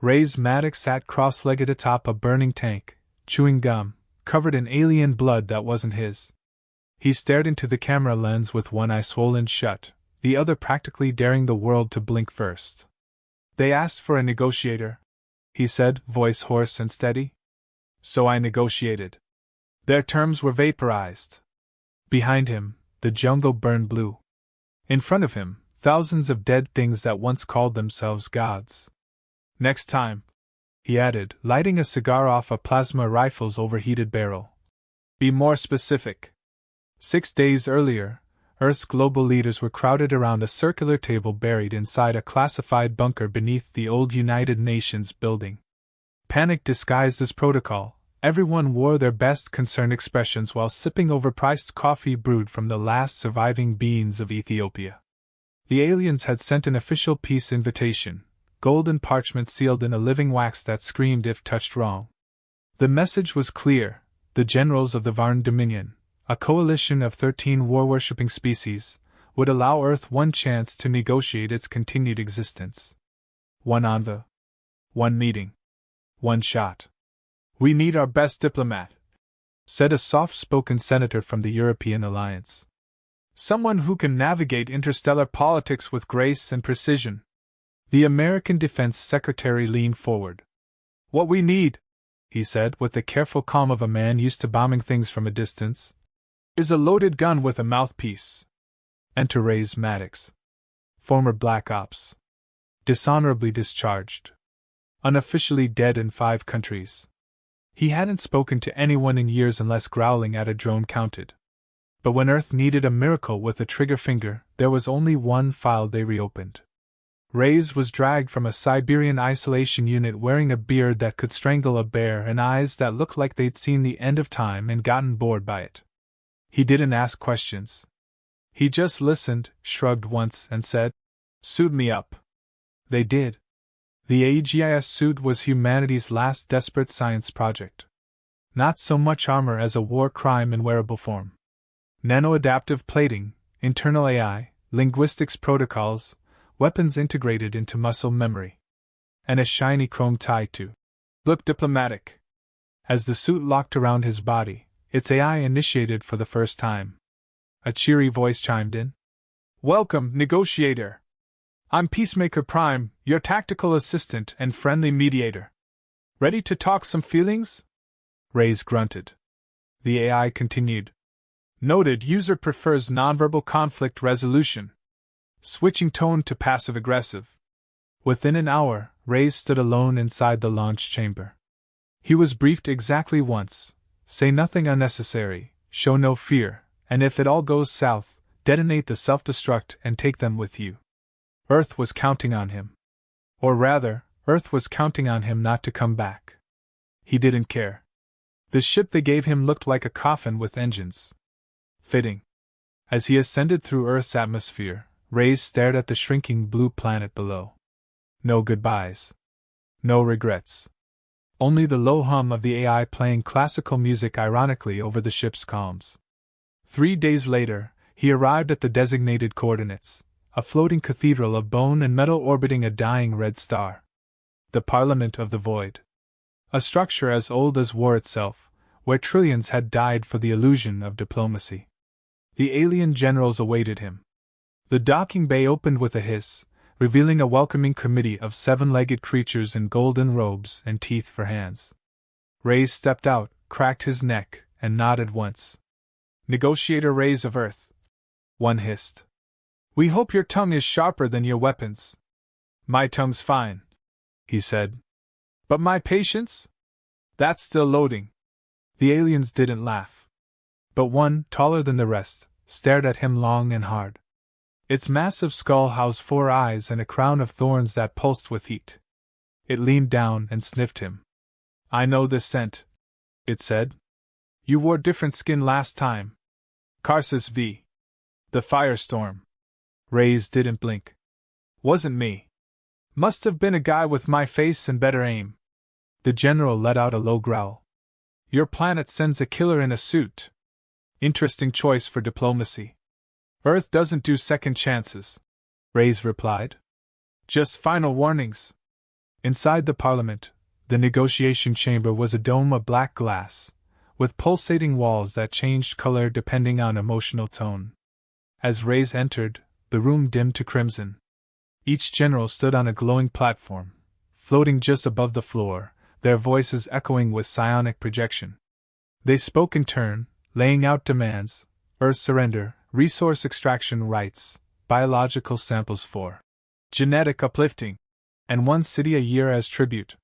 Maddox sat cross-legged atop a burning tank, chewing gum, covered in alien blood that wasn't his. He stared into the camera lens with one eye swollen shut, the other practically daring the world to blink first. "They asked for a negotiator," he said, voice hoarse and steady. "So I negotiated. Their terms were vaporized." Behind him, the jungle burned blue. In front of him, thousands of dead things that once called themselves gods. "Next time," he added, lighting a cigar off a plasma rifle's overheated barrel. "Be more specific." 6 days earlier, Earth's global leaders were crowded around a circular table buried inside a classified bunker beneath the old United Nations building. Panic disguised as protocol, everyone wore their best concerned expressions while sipping overpriced coffee brewed from the last surviving beans of Ethiopia. The aliens had sent an official peace invitation, golden parchment sealed in a living wax that screamed if touched wrong. The message was clear: the generals of the Varn Dominion, a coalition of 13 war-worshipping species, would allow Earth one chance to negotiate its continued existence. One envoy. One meeting. One shot. "We need our best diplomat," said a soft-spoken senator from the European alliance. "Someone who can navigate interstellar politics with grace and precision." The American Defense Secretary leaned forward. "What we need," he said with the careful calm of a man used to bombing things from a distance, "is a loaded gun with a mouthpiece." Enter Maddox. Former Black Ops. Dishonorably discharged. Unofficially dead in 5 countries. He hadn't spoken to anyone in years unless growling at a drone counted. But when Earth needed a miracle with a trigger finger, there was only one file they reopened. Reyes was dragged from a Siberian isolation unit wearing a beard that could strangle a bear and eyes that looked like they'd seen the end of time and gotten bored by it. He didn't ask questions. He just listened, shrugged once, and said, "Suit me up." They did. The AGIS suit was humanity's last desperate science project. Not so much armor as a war crime in wearable form. Nano-adaptive plating, internal AI, linguistics protocols, weapons integrated into muscle memory. And a shiny chrome tie to look diplomatic. As the suit locked around his body, its AI initiated for the first time. A cheery voice chimed in. "Welcome, Negotiator. I'm Peacemaker Prime, your tactical assistant and friendly mediator. Ready to talk some feelings?" Reyes grunted. The AI continued. "Noted user prefers nonverbal conflict resolution." Switching tone to passive-aggressive. Within an hour, Reyes stood alone inside the launch chamber. He was briefed exactly once. Say nothing unnecessary, show no fear, and if it all goes south, detonate the self-destruct and take them with you. Earth was counting on him. Or rather, Earth was counting on him not to come back. He didn't care. The ship they gave him looked like a coffin with engines. Fitting. As he ascended through Earth's atmosphere, Reyes stared at the shrinking blue planet below. No goodbyes. No regrets. Only the low hum of the AI playing classical music ironically over the ship's comms. 3 days later, he arrived at the designated coordinates, a floating cathedral of bone and metal orbiting a dying red star. The Parliament of the Void. A structure as old as war itself, where trillions had died for the illusion of diplomacy. The alien generals awaited him. The docking bay opened with a hiss, revealing a welcoming committee of 7-legged creatures in golden robes and teeth for hands. Reyes stepped out, cracked his neck, and nodded once. "Negotiator Reyes of Earth," one hissed. "We hope your tongue is sharper than your weapons." "My tongue's fine," he said. "But my patience? That's still loading." The aliens didn't laugh. But one, taller than the rest, stared at him long and hard. Its massive skull housed 4 eyes and a crown of thorns that pulsed with heat. It leaned down and sniffed him. "I know this scent," it said. "You wore different skin last time. Karsus V. The firestorm." Reyes didn't blink. "Wasn't me. Must have been a guy with my face and better aim." The general let out a low growl. "Your planet sends a killer in a suit. Interesting choice for diplomacy." "Earth doesn't do second chances," Reyes replied. "Just final warnings." Inside the Parliament, the negotiation chamber was a dome of black glass, with pulsating walls that changed color depending on emotional tone. As rays entered, the room dimmed to crimson. Each general stood on a glowing platform, floating just above the floor, their voices echoing with psionic projection. They spoke in turn, laying out demands: Earth surrender, resource extraction rights, biological samples for genetic uplifting, and one city a year as tribute.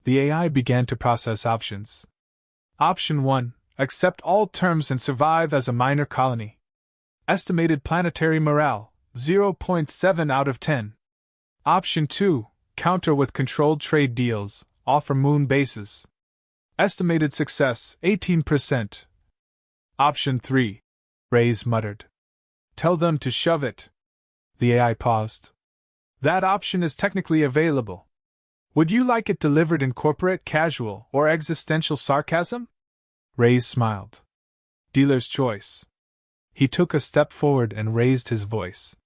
The AI began to process options. Option 1: accept all terms and survive as a minor colony. Estimated planetary morale, 0.7 out of 10. Option 2: counter with controlled trade deals, offer moon bases. Estimated success, 18%. Option 3. Rays muttered. Tell them to shove it. The AI paused. That option is technically available. Would you like it delivered in corporate, casual, or existential sarcasm? Rays smiled. Dealer's choice. He took a step forward and raised his voice.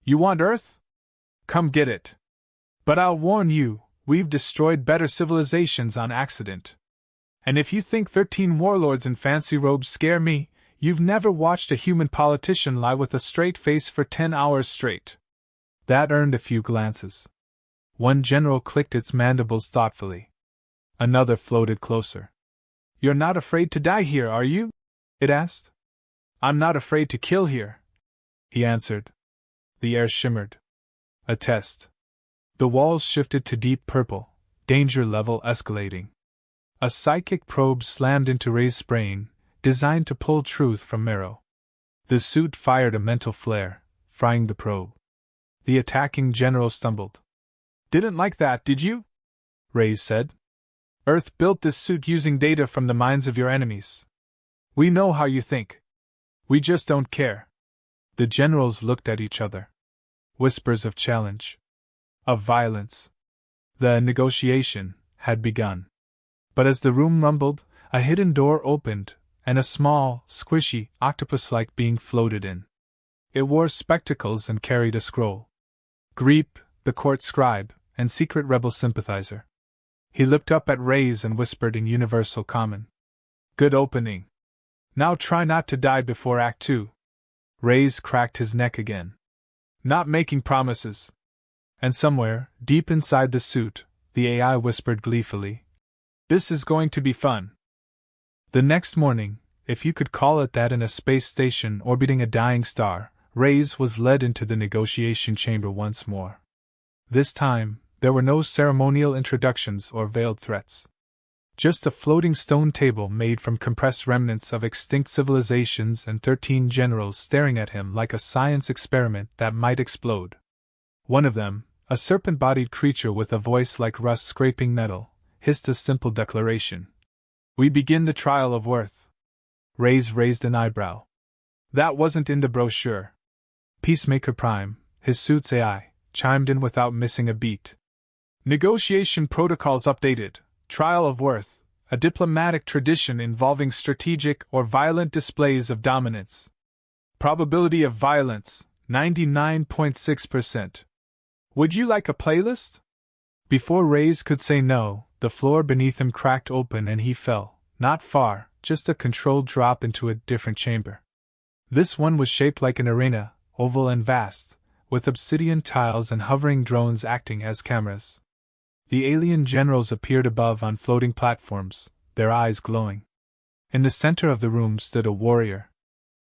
You want Earth? Come get it. But I'll warn you, we've destroyed better civilizations on accident. And if you think 13 warlords in fancy robes scare me, you've never watched a human politician lie with a straight face for 10 hours straight. That earned a few glances. One general clicked its mandibles thoughtfully. Another floated closer. You're not afraid to die here, are you? It asked. I'm not afraid to kill here, he answered. The air shimmered. A test. The walls shifted to deep purple, danger level escalating. A psychic probe slammed into Ray's brain, designed to pull truth from marrow. The suit fired a mental flare, frying the probe. The attacking general stumbled. Didn't like that, did you? Rays said. Earth built this suit using data from the minds of your enemies. We know how you think. We just don't care. The generals looked at each other. Whispers of challenge. Of violence. The negotiation had begun. But as the room rumbled, a hidden door opened, and a small, squishy, octopus-like being floated in. It wore spectacles and carried a scroll. Greep, the court scribe, and secret rebel sympathizer. He looked up at Rays and whispered in universal common. Good opening. Now try not to die before Act 2. Rays cracked his neck again. Not making promises. And somewhere, deep inside the suit, the AI whispered gleefully, this is going to be fun. The next morning, if you could call it that in a space station orbiting a dying star, Rays was led into the negotiation chamber once more. This time, there were no ceremonial introductions or veiled threats. Just a floating stone table made from compressed remnants of extinct civilizations and 13 generals staring at him like a science experiment that might explode. One of them, a serpent-bodied creature with a voice like rust scraping metal, hissed a simple declaration. We begin the trial of worth. Rays raised an eyebrow. That wasn't in the brochure. Peacemaker Prime, his suit's AI, chimed in without missing a beat. Negotiation protocols updated. Trial of worth, a diplomatic tradition involving strategic or violent displays of dominance. Probability of violence, 99.6%. Would you like a playlist? Before Rays could say no, the floor beneath him cracked open and he fell, not far, just a controlled drop into a different chamber. This one was shaped like an arena, oval and vast, with obsidian tiles and hovering drones acting as cameras. The alien generals appeared above on floating platforms, their eyes glowing. In the center of the room stood a warrior.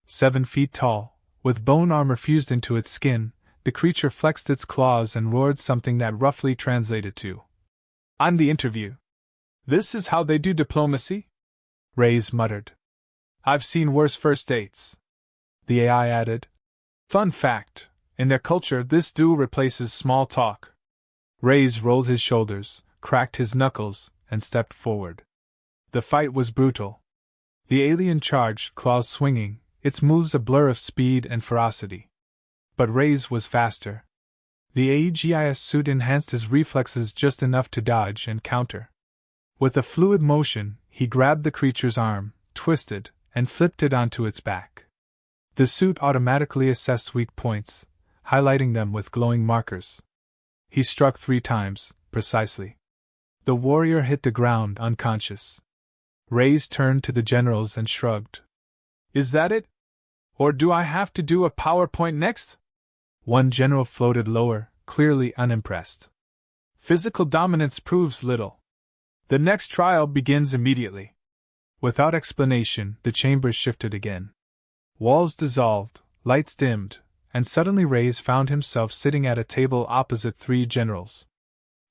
7 feet tall, with bone armor fused into its skin, the creature flexed its claws and roared something that roughly translated to, I'm the interview. This is how they do diplomacy? Rays muttered. I've seen worse first dates. The AI added. Fun fact, in their culture this duel replaces small talk. Rays rolled his shoulders, cracked his knuckles, and stepped forward. The fight was brutal. The alien charged, claws swinging, its moves a blur of speed and ferocity. But Rays was faster. The AEGIS suit enhanced his reflexes just enough to dodge and counter. With a fluid motion, he grabbed the creature's arm, twisted, and flipped it onto its back. The suit automatically assessed weak points, highlighting them with glowing markers. He struck 3 times, precisely. The warrior hit the ground unconscious. Reyes turned to the generals and shrugged. Is that it? Or do I have to do a PowerPoint next? One general floated lower, clearly unimpressed. Physical dominance proves little. The next trial begins immediately. Without explanation, the chambers shifted again. Walls dissolved, lights dimmed, and suddenly Reyes found himself sitting at a table opposite 3 generals.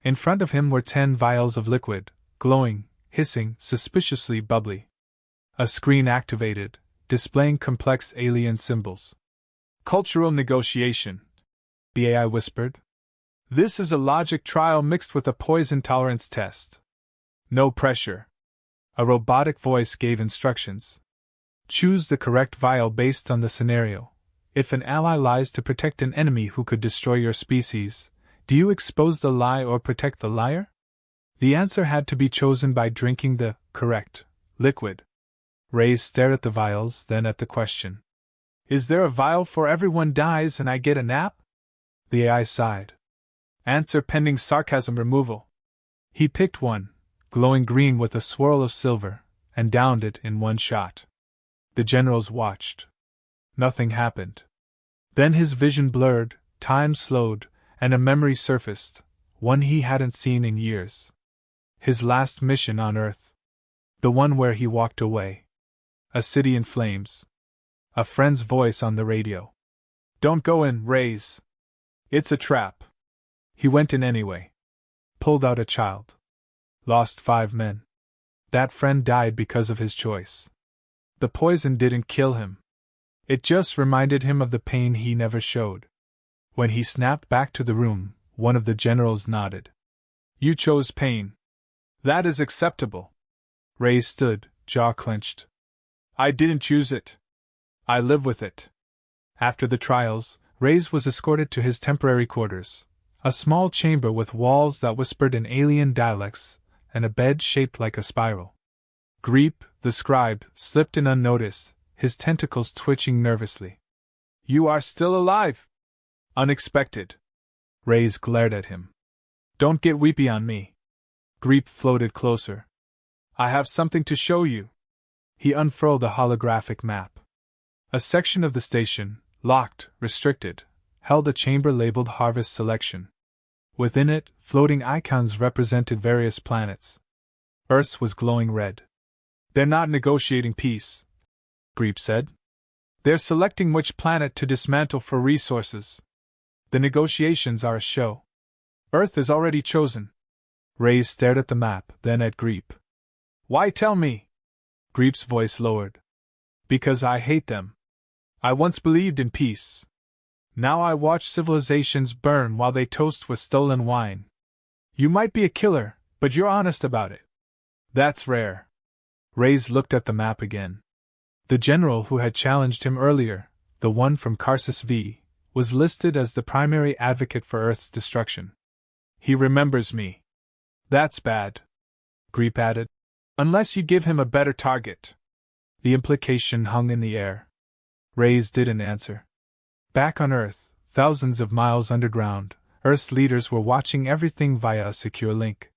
In front of him were 10 vials of liquid, glowing, hissing, suspiciously bubbly. A screen activated, displaying complex alien symbols. Cultural negotiation, the AI whispered. This is a logic trial mixed with a poison tolerance test. No pressure. A robotic voice gave instructions. Choose the correct vial based on the scenario. If an ally lies to protect an enemy who could destroy your species, do you expose the lie or protect the liar? The answer had to be chosen by drinking the correct liquid. Reyes stared at the vials, then at the question. Is there a vial for everyone dies and I get a nap? The AI sighed. Answer pending sarcasm removal. He picked one, glowing green with a swirl of silver, and downed it in one shot. The generals watched. Nothing happened. Then his vision blurred, time slowed, and a memory surfaced, one he hadn't seen in years. His last mission on Earth. The one where he walked away. A city in flames. A friend's voice on the radio. Don't go in, Reyes. It's a trap. He went in anyway. Pulled out a child. Lost 5 men. That friend died because of his choice. The poison didn't kill him. It just reminded him of the pain he never showed. When he snapped back to the room, one of the generals nodded. You chose pain. That is acceptable. Reyes stood, jaw clenched. I didn't choose it. I live with it. After the trials, Reyes was escorted to his temporary quarters, a small chamber with walls that whispered in alien dialects, and a bed shaped like a spiral. Greep, the scribe, slipped in unnoticed, his tentacles twitching nervously. You are still alive! Unexpected. Reyes glared at him. Don't get weepy on me. Greep floated closer. I have something to show you. He unfurled a holographic map. A section of the station, locked, restricted, held a chamber labeled Harvest Selection. Within it, floating icons represented various planets. Earth's was glowing red. They're not negotiating peace, Greep said. They're selecting which planet to dismantle for resources. The negotiations are a show. Earth is already chosen. Reyes stared at the map, then at Greep. Why tell me? Greep's voice lowered. Because I hate them. I once believed in peace. Now I watch civilizations burn while they toast with stolen wine. You might be a killer, but you're honest about it. That's rare. Reyes looked at the map again. The general who had challenged him earlier, the one from Karsus V, was listed as the primary advocate for Earth's destruction. He remembers me. That's bad, Greep added. Unless you give him a better target. The implication hung in the air. Reyes didn't answer. Back on Earth, thousands of miles underground, Earth's leaders were watching everything via a secure link.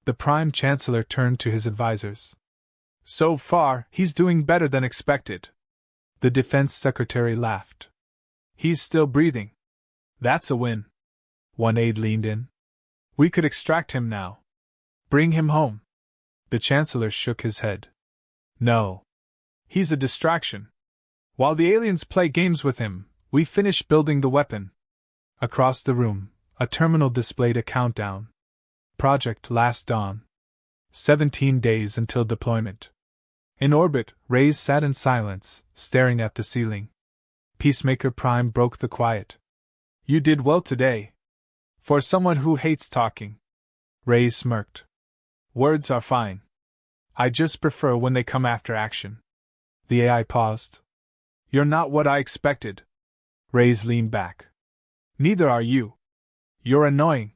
The Prime Chancellor turned to his advisors. So far, he's doing better than expected. The Defense Secretary laughed. He's still breathing. That's a win. One aide leaned in. We could extract him now. Bring him home. The Chancellor shook his head. No. He's a distraction. While the aliens play games with him, we finish building the weapon. Across the room, a terminal displayed a countdown. Project Last Dawn. 17 days until deployment. In orbit, Reyes sat in silence, staring at the ceiling. Peacemaker Prime broke the quiet. You did well today. For someone who hates talking. Reyes smirked. Words are fine. I just prefer when they come after action. The AI paused. You're not what I expected. Reyes leaned back. Neither are you. You're annoying.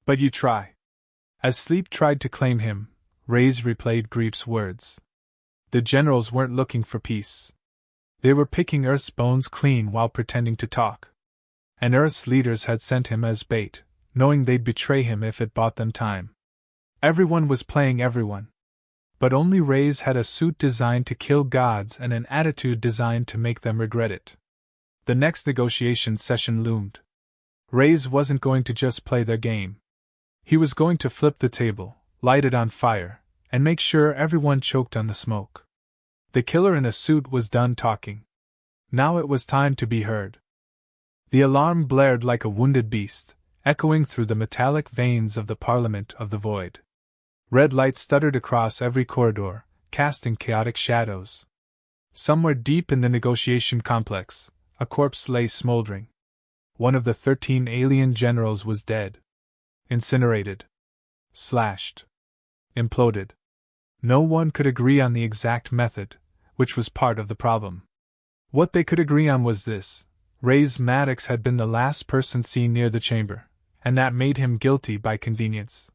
But you try. As sleep tried to claim him, Reyes replayed Greep's words. The generals weren't looking for peace. They were picking Earth's bones clean while pretending to talk. And Earth's leaders had sent him as bait, knowing they'd betray him if it bought them time. Everyone was playing everyone. But only Reyes had a suit designed to kill gods and an attitude designed to make them regret it. The next negotiation session loomed. Reyes wasn't going to just play their game. He was going to flip the table, light it on fire, and make sure everyone choked on the smoke. The killer in a suit was done talking. Now it was time to be heard. The alarm blared like a wounded beast, echoing through the metallic veins of the Parliament of the Void. Red lights stuttered across every corridor, casting chaotic shadows. Somewhere deep in the negotiation complex, a corpse lay smoldering. One of the 13 alien generals was dead. Incinerated. Slashed. Imploded. No one could agree on the exact method, which was part of the problem. What they could agree on was this: Reyes Maddox had been the last person seen near the chamber, and that made him guilty by convenience.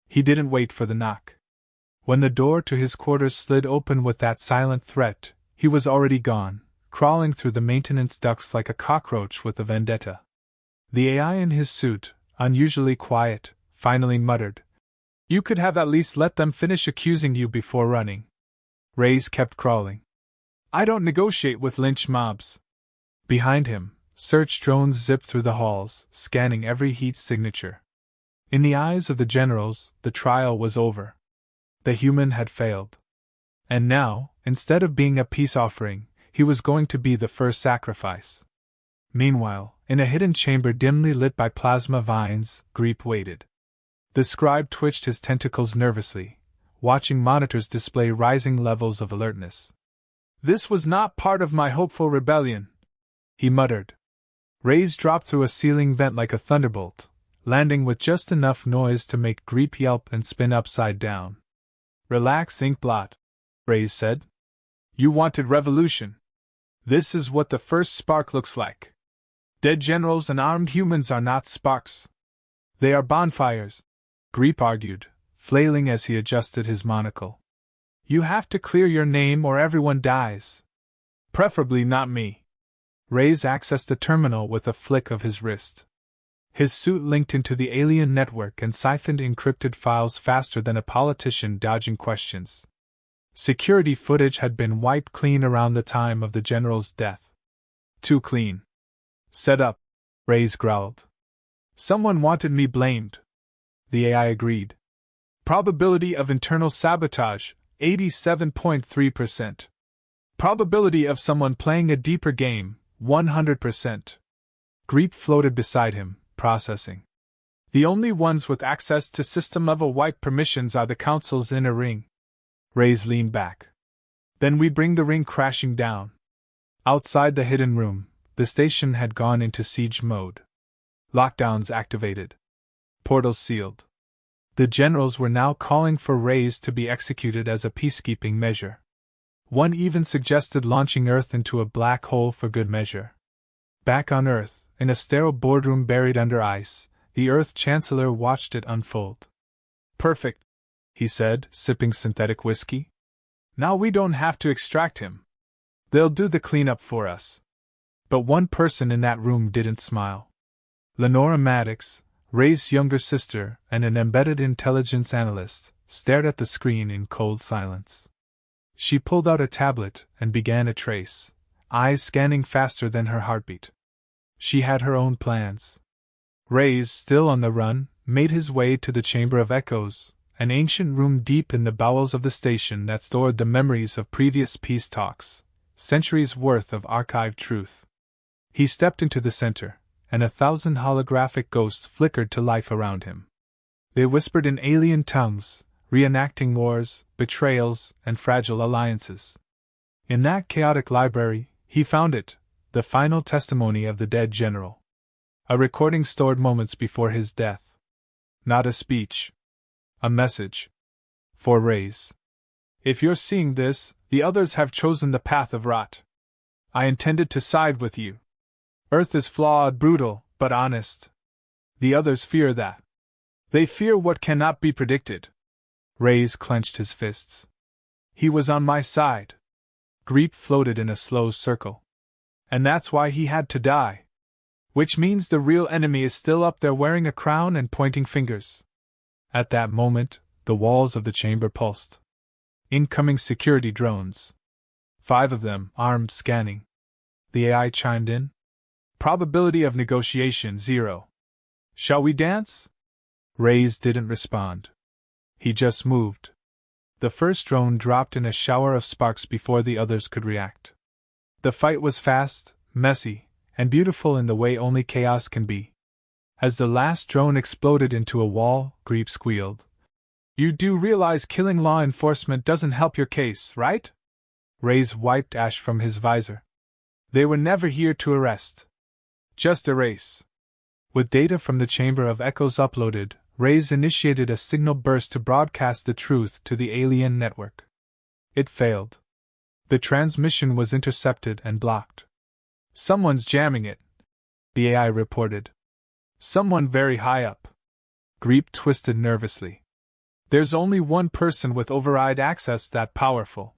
He didn't wait for the knock. When the door to his quarters slid open with that silent threat, he was already gone, crawling through the maintenance ducts like a cockroach with a vendetta. The AI in his suit, unusually quiet, finally muttered, "You could have at least let them finish accusing you before running." Reyes kept crawling. "I don't negotiate with lynch mobs." Behind him, search drones zipped through the halls, scanning every heat signature. In the eyes of the generals, the trial was over. The human had failed. And now, instead of being a peace offering, he was going to be the first sacrifice. Meanwhile, in a hidden chamber dimly lit by plasma vines, Greep waited. The scribe twitched his tentacles nervously, watching monitors display rising levels of alertness. "This was not part of my hopeful rebellion," he muttered. Reyes dropped through a ceiling vent like a thunderbolt, landing with just enough noise to make Greep yelp and spin upside down. "Relax, Inkblot," Reyes said. "You wanted revolution. This is what the first spark looks like. Dead generals and armed humans are not sparks. They are bonfires," Greep argued, flailing as he adjusted his monocle. "You have to clear your name or everyone dies. Preferably not me." Reyes accessed the terminal with a flick of his wrist. His suit linked into the alien network and siphoned encrypted files faster than a politician dodging questions. Security footage had been wiped clean around the time of the general's death. "Too clean." "Set up," Reyes growled. "Someone wanted me blamed." The AI agreed. "Probability of internal sabotage, 87.3%. Probability of someone playing a deeper game, 100%. Greep floated beside him, processing. "The only ones with access to system-level wipe permissions are the Council's inner ring." Reyes leaned back. "Then we bring the ring crashing down." Outside the hidden room, the station had gone into siege mode. Lockdowns activated. Portals sealed. The generals were now calling for Reyes to be executed as a peacekeeping measure. One even suggested launching Earth into a black hole for good measure. Back on Earth, in a sterile boardroom buried under ice, the Earth Chancellor watched it unfold. "Perfect," he said, sipping synthetic whiskey. "Now we don't have to extract him. They'll do the cleanup for us." But one person in that room didn't smile. Lenora Maddox, Rey's younger sister and an embedded intelligence analyst, stared at the screen in cold silence. She pulled out a tablet and began a trace, eyes scanning faster than her heartbeat. She had her own plans. Reyes, still on the run, made his way to the Chamber of Echoes, an ancient room deep in the bowels of the station that stored the memories of previous peace talks, centuries' worth of archived truth. He stepped into the center, and 1,000 holographic ghosts flickered to life around him. They whispered in alien tongues, reenacting wars, betrayals, and fragile alliances. In that chaotic library, he found it, the final testimony of the dead general. A recording stored moments before his death. Not a speech. A message. For Reyes. "If you're seeing this, the others have chosen the path of rot. I intended to side with you. Earth is flawed, brutal, but honest. The others fear that. They fear what cannot be predicted." Reyes clenched his fists. "He was on my side." Greep floated in a slow circle. "And that's why he had to die." Which means the real enemy is still up there wearing a crown and pointing fingers. At that moment, the walls of the chamber pulsed. Incoming security drones. 5 of them, armed, scanning. The AI chimed in. Probability of negotiation 0. Shall we dance? Reyes didn't respond. He just moved. The first drone dropped in a shower of sparks before the others could react. The fight was fast, messy, and beautiful in the way only chaos can be. As the last drone exploded into a wall, Greep squealed. You do realize killing law enforcement doesn't help your case, right? Reyes wiped ash from his visor. They were never here to arrest. Just erase. With data from the Chamber of Echoes uploaded, Reyes initiated a signal burst to broadcast the truth to the alien network. It failed. The transmission was intercepted and blocked. Someone's jamming it, the AI reported. Someone very high up. Greep twisted nervously. There's only one person with override access that powerful.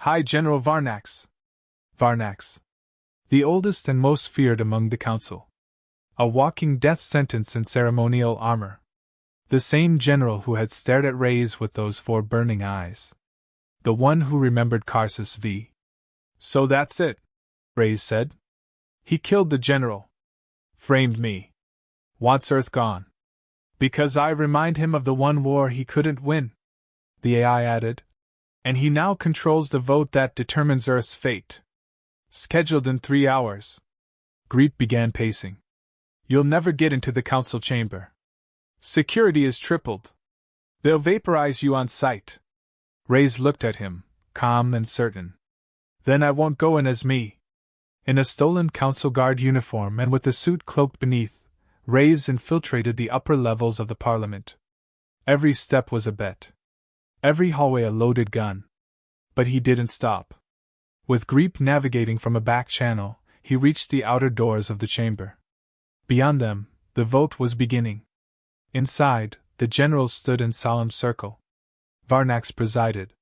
Hi, General Varnax. Varnax. The oldest and most feared among the council. A walking death sentence in ceremonial armor. The same general who had stared at Reyes with those 4 burning eyes. The one who remembered Karsus V. So that's it, Reyes said. He killed the general. Framed me. Wants Earth gone. Because I remind him of the one war he couldn't win, the AI added. And he now controls the vote that determines Earth's fate. Scheduled in 3 hours. Greep began pacing. You'll never get into the council chamber. Security is tripled. They'll vaporize you on sight. Reyes looked at him, calm and certain. Then I won't go in as me. In a stolen council guard uniform and with the suit cloaked beneath, Reyes infiltrated the upper levels of the parliament. Every step was a bet. Every hallway a loaded gun. But he didn't stop. With Greep navigating from a back channel, he reached the outer doors of the chamber. Beyond them, the vote was beginning. Inside, the generals stood in solemn circle. Varnax presided.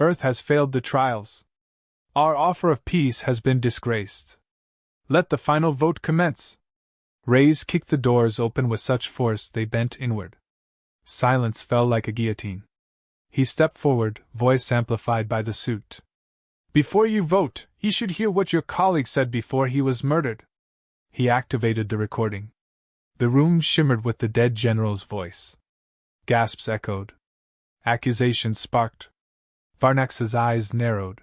Earth has failed the trials. Our offer of peace has been disgraced. Let the final vote commence. Reyes kicked the doors open with such force they bent inward. Silence fell like a guillotine. He stepped forward, voice amplified by the suit. Before you vote, you should hear what your colleague said before he was murdered. He activated the recording. The room shimmered with the dead general's voice. Gasps echoed. Accusations sparked. Varnax's eyes narrowed.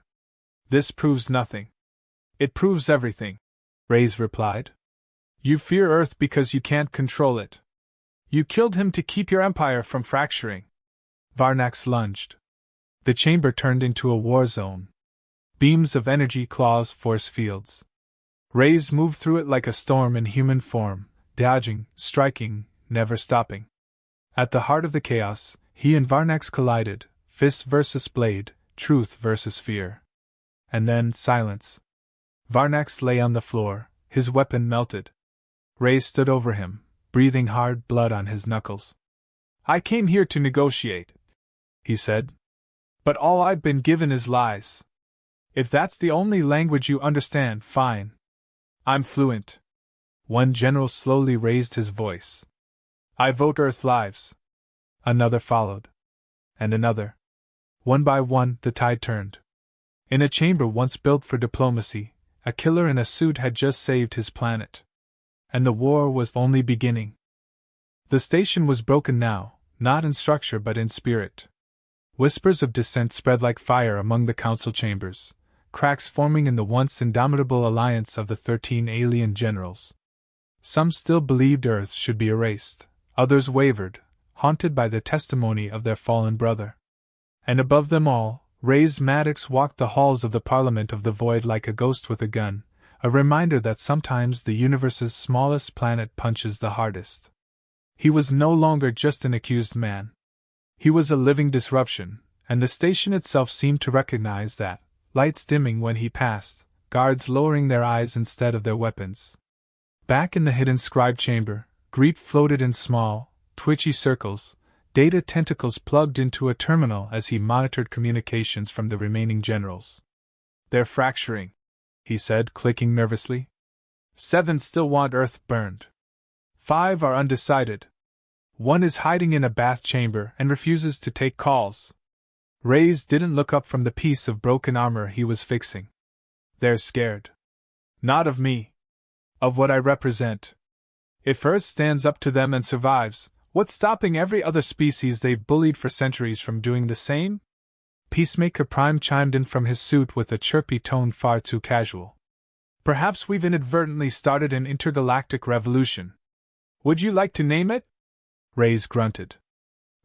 This proves nothing. It proves everything, Reyes replied. You fear Earth because you can't control it. You killed him to keep your empire from fracturing. Varnax lunged. The chamber turned into a war zone. Beams of energy, claws, force fields. Reyes moved through it like a storm in human form, dodging, striking, never stopping. At the heart of the chaos, he and Varnax collided, fist versus blade, truth versus fear. And then silence. Varnax lay on the floor, his weapon melted. Reyes stood over him, breathing hard, blood on his knuckles. I came here to negotiate, he said. But all I've been given is lies. If that's the only language you understand, fine. I'm fluent. One general slowly raised his voice. I vote Earth lives. Another followed. And another. One by one, the tide turned. In a chamber once built for diplomacy, a killer in a suit had just saved his planet. And the war was only beginning. The station was broken now, not in structure but in spirit. Whispers of dissent spread like fire among the council chambers, cracks forming in the once indomitable alliance of the 13 alien generals. Some still believed Earth should be erased, others wavered, haunted by the testimony of their fallen brother. And above them all, Reyes Maddox walked the halls of the Parliament of the Void like a ghost with a gun, a reminder that sometimes the universe's smallest planet punches the hardest. He was no longer just an accused man. He was a living disruption, and the station itself seemed to recognize that, lights dimming when he passed, guards lowering their eyes instead of their weapons. Back in the hidden scribe chamber, Greep floated in small, twitchy circles, data tentacles plugged into a terminal as he monitored communications from the remaining generals. They're fracturing, he said, clicking nervously. 7 still want Earth burned. 5 are undecided. 1 is hiding in a bath chamber and refuses to take calls. Reyes didn't look up from the piece of broken armor he was fixing. They're scared. Not of me. Of what I represent. If Earth stands up to them and survives, what's stopping every other species they've bullied for centuries from doing the same? Peacemaker Prime chimed in from his suit with a chirpy tone far too casual. Perhaps we've inadvertently started an intergalactic revolution. Would you like to name it? Reyes grunted.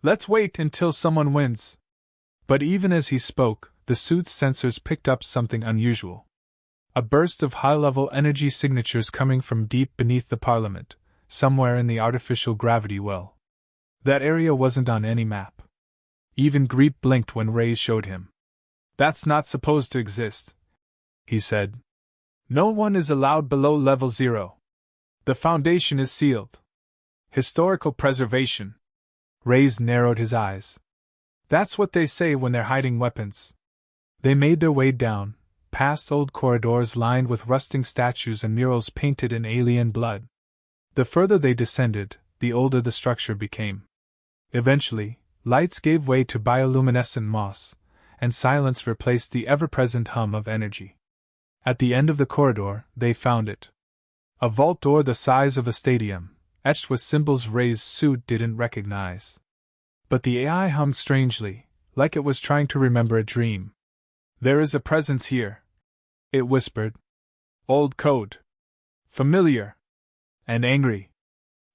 Let's wait until someone wins. But even as he spoke, the suit's sensors picked up something unusual. A burst of high-level energy signatures coming from deep beneath the Parliament, somewhere in the artificial gravity well. That area wasn't on any map. Even Greep blinked when Reyes showed him. That's not supposed to exist, he said. No one is allowed below level 0. The Foundation is sealed. Historical preservation. Reyes narrowed his eyes. That's what they say when they're hiding weapons. They made their way down, past old corridors lined with rusting statues and murals painted in alien blood. The further they descended, the older the structure became. Eventually, lights gave way to bioluminescent moss, and silence replaced the ever-present hum of energy. At the end of the corridor, they found it. A vault door the size of a stadium, etched with symbols Reyes' suit didn't recognize. But the AI hummed strangely, like it was trying to remember a dream. There is a presence here, it whispered. Old code. Familiar. And angry.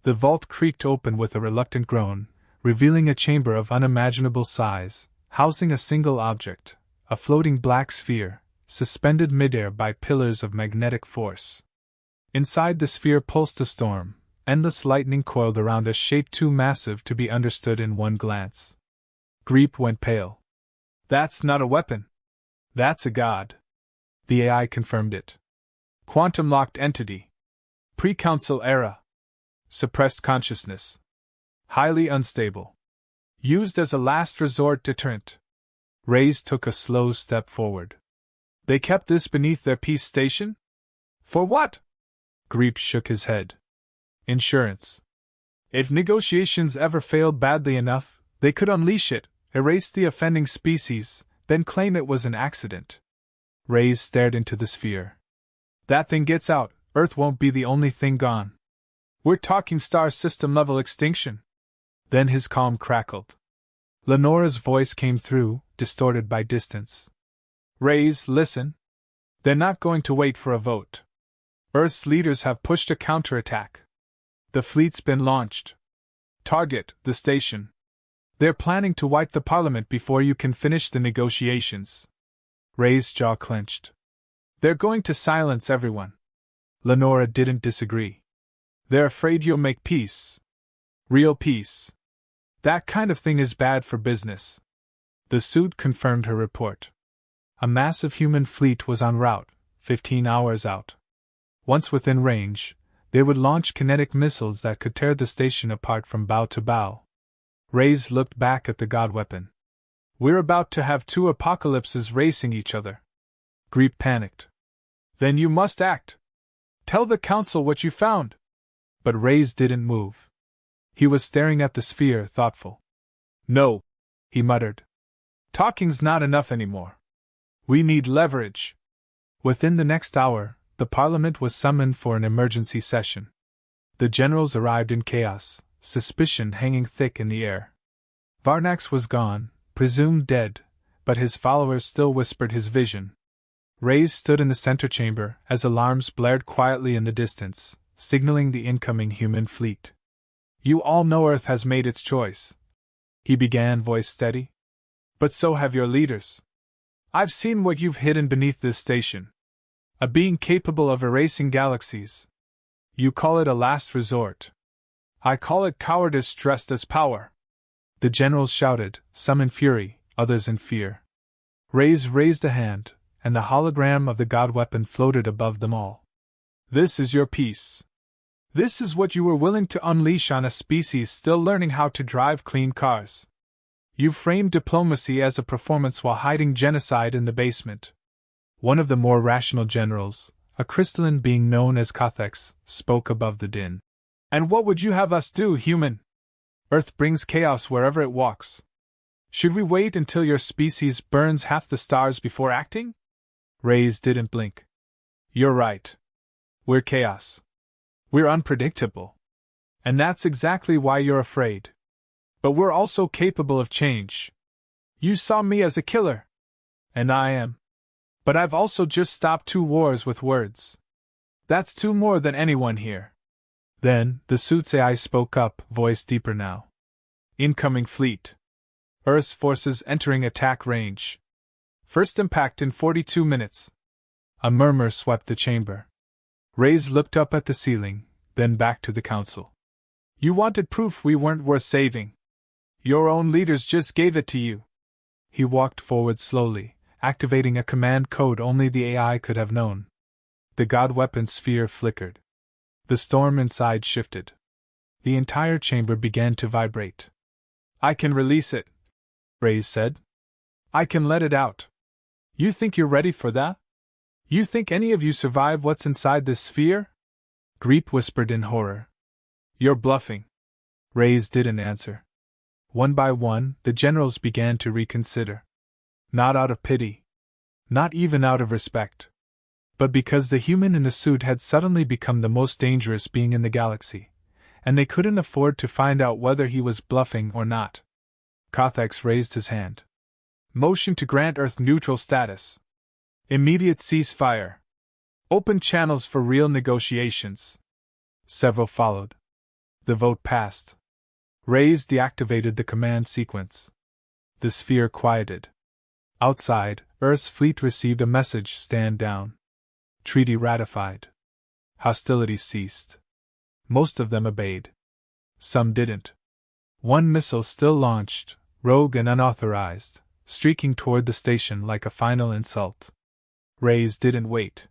The vault creaked open with a reluctant groan, revealing a chamber of unimaginable size, housing a single object, a floating black sphere, suspended midair by pillars of magnetic force. Inside the sphere pulsed a storm, endless lightning coiled around a shape too massive to be understood in one glance. Greep went pale. That's not a weapon. That's a god. The AI confirmed it. Quantum-locked entity. Pre-council era. Suppressed consciousness. Highly unstable. Used as a last resort deterrent. Reyes took a slow step forward. They kept this beneath their peace station? For what? Greep shook his head. Insurance. If negotiations ever failed badly enough, they could unleash it, erase the offending species, then claim it was an accident. Reyes stared into the sphere. That thing gets out, Earth won't be the only thing gone. We're talking star system level extinction. Then his calm crackled. Lenora's voice came through, distorted by distance. Reyes, listen. They're not going to wait for a vote. Earth's leaders have pushed a counterattack. The fleet's been launched. Target, the station. They're planning to wipe the Parliament before you can finish the negotiations. Reyes' jaw clenched. They're going to silence everyone. Lenora didn't disagree. They're afraid you'll make peace. Real peace. That kind of thing is bad for business. The suit confirmed her report. A massive human fleet was en route, 15 hours out. Once within range, they would launch kinetic missiles that could tear the station apart from bow to bow. Reyes looked back at the god weapon. We're about to have 2 apocalypses racing each other. Greep panicked. Then you must act. Tell the council what you found. But Reyes didn't move. He was staring at the sphere, thoughtful. No, he muttered. Talking's not enough anymore. We need leverage. Within the next hour, the Parliament was summoned for an emergency session. The generals arrived in chaos, suspicion hanging thick in the air. Varnax was gone, presumed dead, but his followers still whispered his vision. Reyes stood in the center chamber as alarms blared quietly in the distance, signaling the incoming human fleet. You all know Earth has made its choice, he began, voice steady. But so have your leaders. I've seen what you've hidden beneath this station. A being capable of erasing galaxies. You call it a last resort. I call it cowardice dressed as power. The generals shouted, some in fury, others in fear. Reyes raised a hand, and the hologram of the god weapon floated above them all. This is your peace. This is what you were willing to unleash on a species still learning how to drive clean cars. You framed diplomacy as a performance while hiding genocide in the basement. One of the more rational generals, a crystalline being known as Kothex, spoke above the din. "And what would you have us do, human? Earth brings chaos wherever it walks. Should we wait until your species burns half the stars before acting?" Reyes didn't blink. "You're right. We're chaos. We're unpredictable. And that's exactly why you're afraid. But we're also capable of change. You saw me as a killer. And I am. But I've also just stopped 2 wars with words. That's 2 more than anyone here." Then, the suit's AI spoke up, voice deeper now. "Incoming fleet. Earth's forces entering attack range. First impact in 42 minutes. A murmur swept the chamber. Reyes looked up at the ceiling, then back to the council. "You wanted proof we weren't worth saving. Your own leaders just gave it to you." He walked forward slowly, activating a command code only the AI could have known. The god weapon sphere flickered. The storm inside shifted. The entire chamber began to vibrate. "I can release it," Reyes said. "I can let it out. You think you're ready for that? You think any of you survive what's inside this sphere?" Greep whispered in horror. "You're bluffing." Reyes didn't answer. One by one, the generals began to reconsider. Not out of pity. Not even out of respect. But because the human in the suit had suddenly become the most dangerous being in the galaxy, and they couldn't afford to find out whether he was bluffing or not. Kothex raised his hand. "Motion to grant Earth neutral status. Immediate ceasefire. Open channels for real negotiations." Several followed. The vote passed. Reyes deactivated the command sequence. The sphere quieted. Outside, Earth's fleet received a message: "Stand down." Treaty ratified. Hostilities ceased. Most of them obeyed. Some didn't. One missile still launched, rogue and unauthorized, streaking toward the station like a final insult. Reyes didn't wait.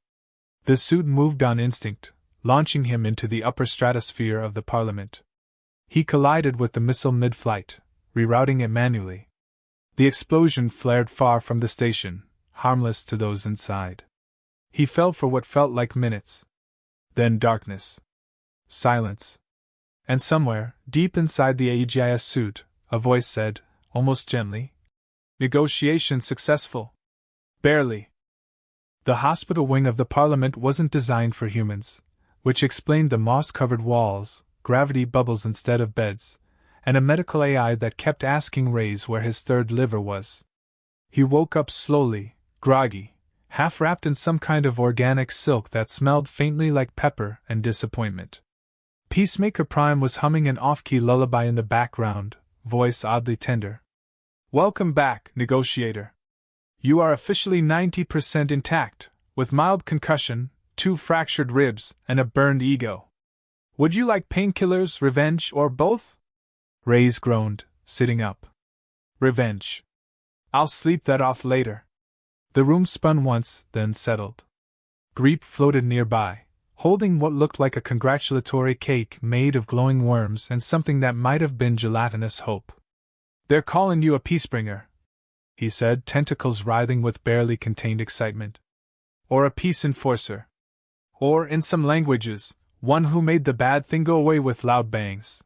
The suit moved on instinct, launching him into the upper stratosphere of the Parliament. He collided with the missile mid-flight, rerouting it manually. The explosion flared far from the station, harmless to those inside. He fell for what felt like minutes. Then darkness. Silence. And somewhere, deep inside the AEGIS suit, a voice said, almost gently, "Negotiation successful." Barely. The hospital wing of the Parliament wasn't designed for humans, which explained the moss-covered walls, gravity bubbles instead of beds, and a medical AI that kept asking Reyes where his 3rd liver was. He woke up slowly, groggy, half wrapped in some kind of organic silk that smelled faintly like pepper and disappointment. Peacemaker Prime was humming an off-key lullaby in the background, voice oddly tender. "Welcome back, Negotiator. You are officially 90% intact, with mild concussion, 2 fractured ribs, and a burned ego. Would you like painkillers, revenge, or both?" Reyes groaned, sitting up. "Revenge. I'll sleep that off later." The room spun once, then settled. Greep floated nearby, holding what looked like a congratulatory cake made of glowing worms and something that might have been gelatinous hope. "They're calling you a peacebringer," he said, tentacles writhing with barely contained excitement. "Or a peace enforcer. Or, in some languages, one who made the bad thing go away with loud bangs."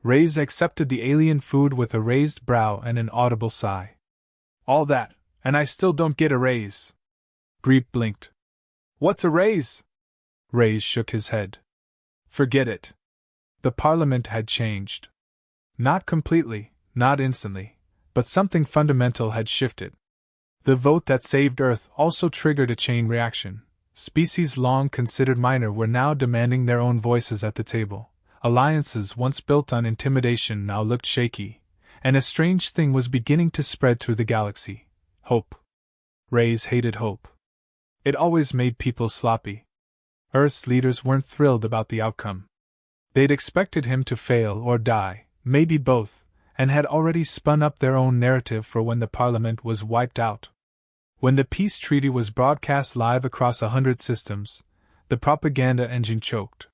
Reyes accepted the alien food with a raised brow and an audible sigh. "All that, and I still don't get a raise." Greep blinked. "What's a raise?" Reyes shook his head. "Forget it." The Parliament had changed. Not completely, not instantly, but something fundamental had shifted. The vote that saved Earth also triggered a chain reaction. Species long considered minor were now demanding their own voices at the table. Alliances once built on intimidation now looked shaky, and a strange thing was beginning to spread through the galaxy. Hope. Reyes hated hope. It always made people sloppy. Earth's leaders weren't thrilled about the outcome. They'd expected him to fail or die, maybe both, and had already spun up their own narrative for when the Parliament was wiped out. When the peace treaty was broadcast live across 100 systems, the propaganda engine choked.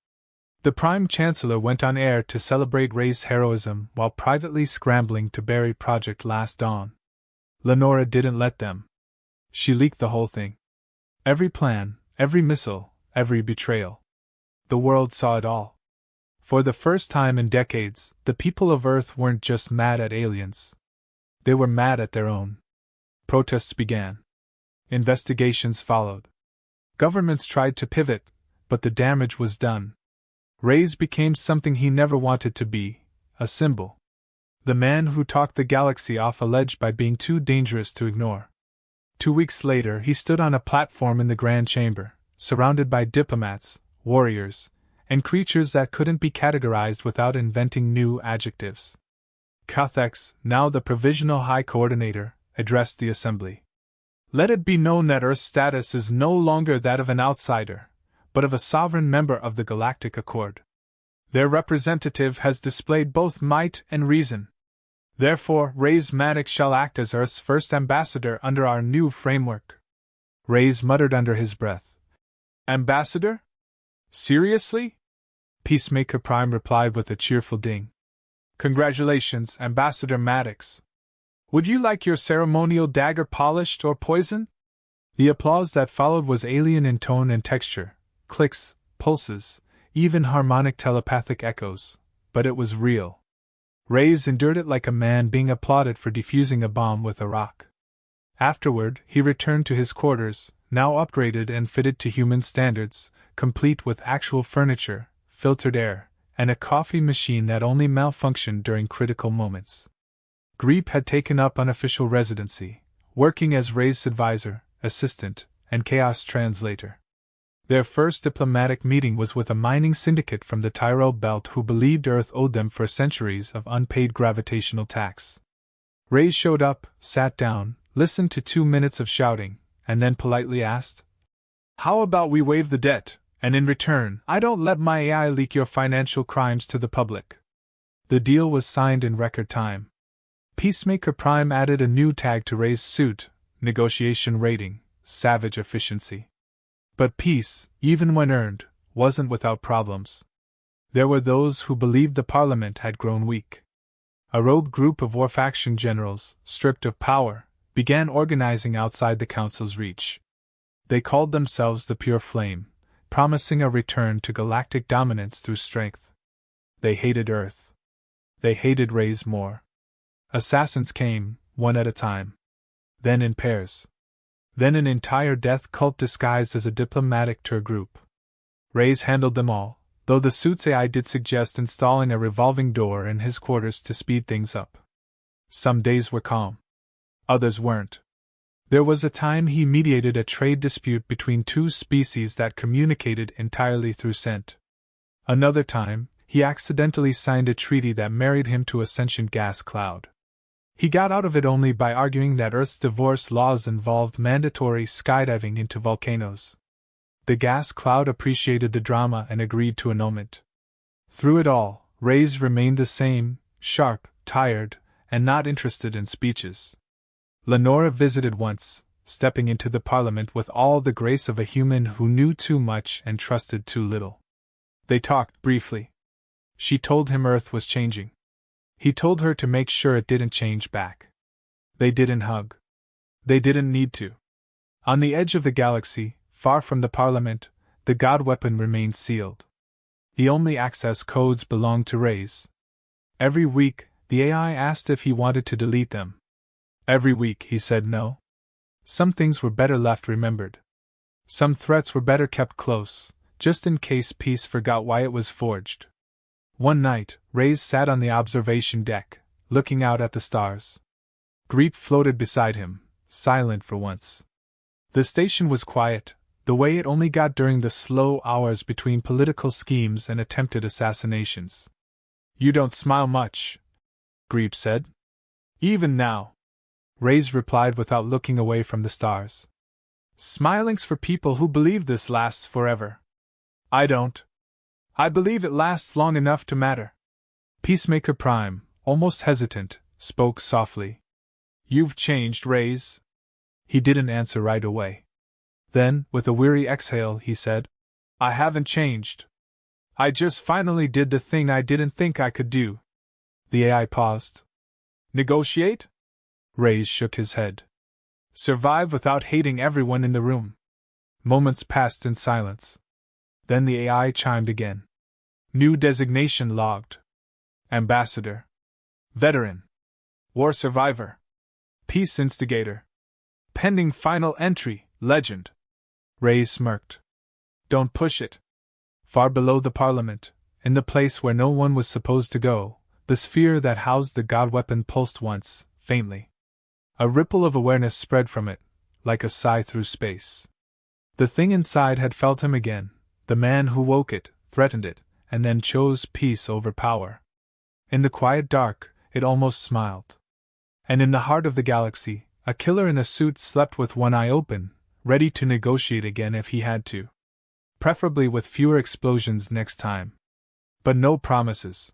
The Prime Chancellor went on air to celebrate Reyes' heroism while privately scrambling to bury Project Last Dawn. Lenora didn't let them. She leaked the whole thing. Every plan, every missile, every betrayal. The world saw it all. For the first time in decades, the people of Earth weren't just mad at aliens. They were mad at their own. Protests began. Investigations followed. Governments tried to pivot, but the damage was done. Reyes became something he never wanted to be, a symbol. The man who talked the galaxy off a ledge by being too dangerous to ignore. 2 weeks later, he stood on a platform in the Grand Chamber, surrounded by diplomats, warriors, and creatures that couldn't be categorized without inventing new adjectives. Kathex, now the Provisional High Coordinator, addressed the assembly. Let it be known that Earth's status is no longer that of an outsider, but of a sovereign member of the Galactic Accord. Their representative has displayed both might and reason. Therefore, Maddox shall act as Earth's first ambassador under our new framework. Reyes muttered under his breath. Ambassador? Seriously? Peacemaker Prime replied with a cheerful ding. Congratulations, Ambassador Maddox. Would you like your ceremonial dagger polished or poisoned? The applause that followed was alien in tone and texture, clicks, pulses, even harmonic telepathic echoes, but it was real. Reyes endured it like a man being applauded for defusing a bomb with a rock. Afterward, he returned to his quarters, now upgraded and fitted to human standards, complete with actual furniture, filtered air, and a coffee machine that only malfunctioned during critical moments. Greep had taken up unofficial residency, working as Reyes' advisor, assistant, and chaos translator. Their first diplomatic meeting was with a mining syndicate from the Tyrol Belt who believed Earth owed them for centuries of unpaid gravitational tax. Reyes showed up, sat down, listened to 2 minutes of shouting, and then politely asked, "How about we waive the debt, and in return, I don't let my AI leak your financial crimes to the public?" The deal was signed in record time. Peacemaker Prime added a new tag to Reyes' suit, negotiation rating, savage efficiency. But peace, even when earned, wasn't without problems. There were those who believed the Parliament had grown weak. A rogue group of war faction generals, stripped of power, began organizing outside the Council's reach. They called themselves the Pure Flame, promising a return to galactic dominance through strength. They hated Earth. They hated Reyes more. Assassins came, one at a time. Then in pairs. Then an entire death cult disguised as a diplomatic tour group. Reyes handled them all, though the suit's AI did suggest installing a revolving door in his quarters to speed things up. Some days were calm. Others weren't. There was a time he mediated a trade dispute between two species that communicated entirely through scent. Another time, he accidentally signed a treaty that married him to a sentient gas cloud. He got out of it only by arguing that Earth's divorce laws involved mandatory skydiving into volcanoes. The gas cloud appreciated the drama and agreed to annulment. Through it all, Reyes remained the same, sharp, tired, and not interested in speeches. Lenora visited once, stepping into the Parliament with all the grace of a human who knew too much and trusted too little. They talked briefly. She told him Earth was changing. He told her to make sure it didn't change back. They didn't hug. They didn't need to. On the edge of the galaxy, far from the Parliament, the God weapon remained sealed. The only access codes belonged to Reyes. Every week, the AI asked if he wanted to delete them. Every week he said no. Some things were better left remembered. Some threats were better kept close, just in case peace forgot why it was forged. One night, Reyes sat on the observation deck, looking out at the stars. Greep floated beside him, silent for once. The station was quiet, the way it only got during the slow hours between political schemes and attempted assassinations. "You don't smile much," Greep said. "Even now," Reyes replied without looking away from the stars. "Smiling's for people who believe this lasts forever. I don't. I believe it lasts long enough to matter." Peacemaker Prime, almost hesitant, spoke softly. "You've changed, Reyes." He didn't answer right away. Then, with a weary exhale, he said, "I haven't changed. I just finally did the thing I didn't think I could do." The AI paused. "Negotiate?" Reyes shook his head. "Survive without hating everyone in the room." Moments passed in silence. Then the AI chimed again. New designation logged. Ambassador. Veteran. War survivor. Peace instigator. Pending final entry, legend. Ray smirked. Don't push it. Far below the Parliament, in the place where no one was supposed to go, the sphere that housed the god weapon pulsed once, faintly. A ripple of awareness spread from it, like a sigh through space. The thing inside had felt him again, the man who woke it, threatened it, and then chose peace over power. In the quiet dark, it almost smiled. And in the heart of the galaxy, a killer in a suit slept with one eye open, ready to negotiate again if he had to. Preferably with fewer explosions next time. But no promises.